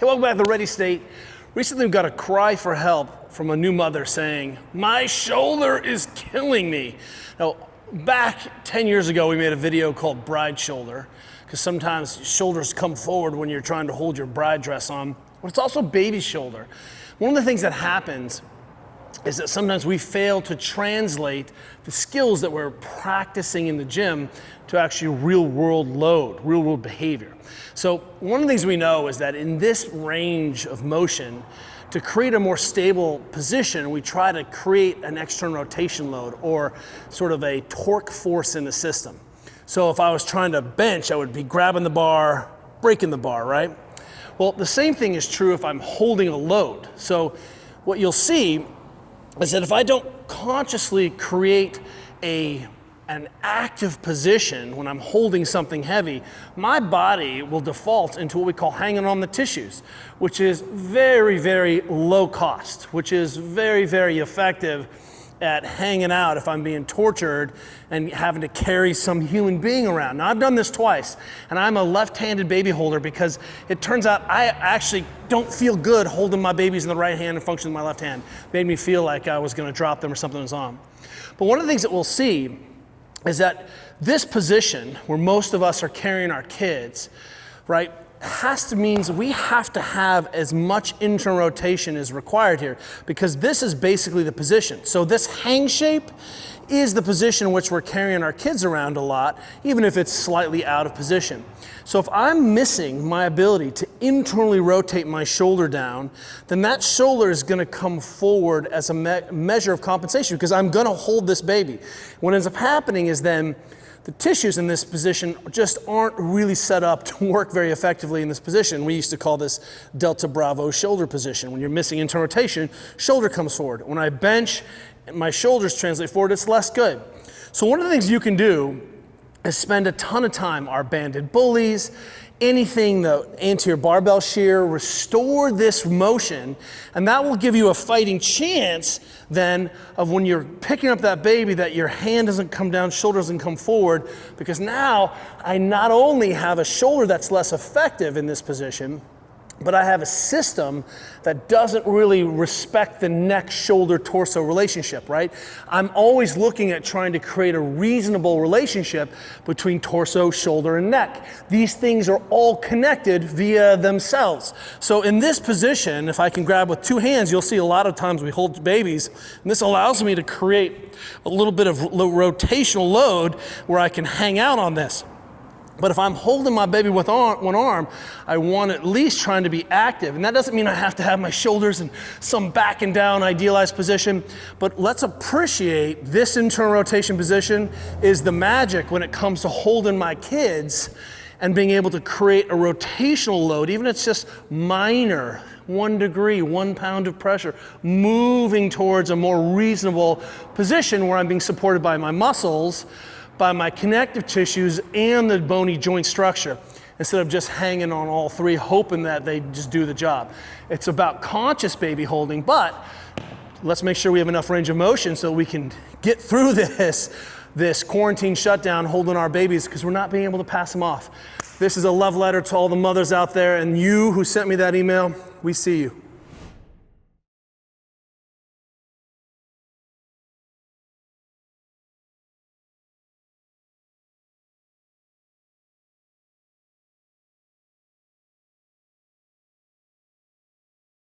Hey, welcome back to the Ready State. Recently we've got a cry for help from a new mother saying, my shoulder is killing me. Now, back 10 years ago, we made a video called Bride Shoulder, because sometimes shoulders come forward when you're trying to hold your bride dress on, but it's also baby shoulder. One of the things that happens is that sometimes we fail to translate the skills that we're practicing in the gym to actually real world load, real world behavior. So one of the things we know is that in this range of motion, to create a more stable position, we try to create an external rotation load or sort of a torque force in the system. So if I was trying to bench, I would be grabbing the bar, breaking the bar, right? Well, the same thing is true if I'm holding a load. So what you'll see is that if I don't consciously create an active position when I'm holding something heavy, my body will default into what we call hanging on the tissues, which is very, very low cost, which is very, very effective at hanging out if I'm being tortured and having to carry some human being around. Now, I've done this twice, and I'm a left-handed baby holder because it turns out I actually don't feel good holding my babies in the right hand and functioning with my left hand. It made me feel like I was gonna drop them or something was on. But one of the things that we'll see is that this position, where most of us are carrying our kids, right, means we have to have as much internal rotation as required here, because this is basically the position. So this hang shape is the position in which we're carrying our kids around a lot, even if it's slightly out of position. So if I'm missing my ability to internally rotate my shoulder down, then that shoulder is gonna come forward as a measure of compensation, because I'm gonna hold this baby. What ends up happening is then the tissues in this position just aren't really set up to work very effectively in this position. We used to call this Delta Bravo shoulder position. When you're missing internal rotation, shoulder comes forward. When I bench, my shoulders translate forward, it's less good. So one of the things you can do is spend a ton of time, our banded bullies, anything, the anterior barbell shear, restore this motion, and that will give you a fighting chance then of when you're picking up that baby that your hand doesn't come down, shoulder doesn't come forward, because now I not only have a shoulder that's less effective in this position, but I have a system that doesn't really respect the neck-shoulder-torso relationship, right? I'm always looking at trying to create a reasonable relationship between torso, shoulder, and neck. These things are all connected via themselves. So in this position, if I can grab with two hands, you'll see a lot of times we hold babies, and this allows me to create a little bit of rotational load where I can hang out on this. But if I'm holding my baby with one arm, I want at least trying to be active. And that doesn't mean I have to have my shoulders in some back and down idealized position, but let's appreciate this internal rotation position is the magic when it comes to holding my kids and being able to create a rotational load, even if it's just minor, 1 degree, 1 pound of pressure, moving towards a more reasonable position where I'm being supported by my muscles, by my connective tissues, and the bony joint structure, instead of just hanging on all three, hoping that they just do the job. It's about conscious baby holding, but let's make sure we have enough range of motion so we can get through this quarantine shutdown holding our babies, because we're not being able to pass them off. This is a love letter to all the mothers out there, and you who sent me that email, we see you.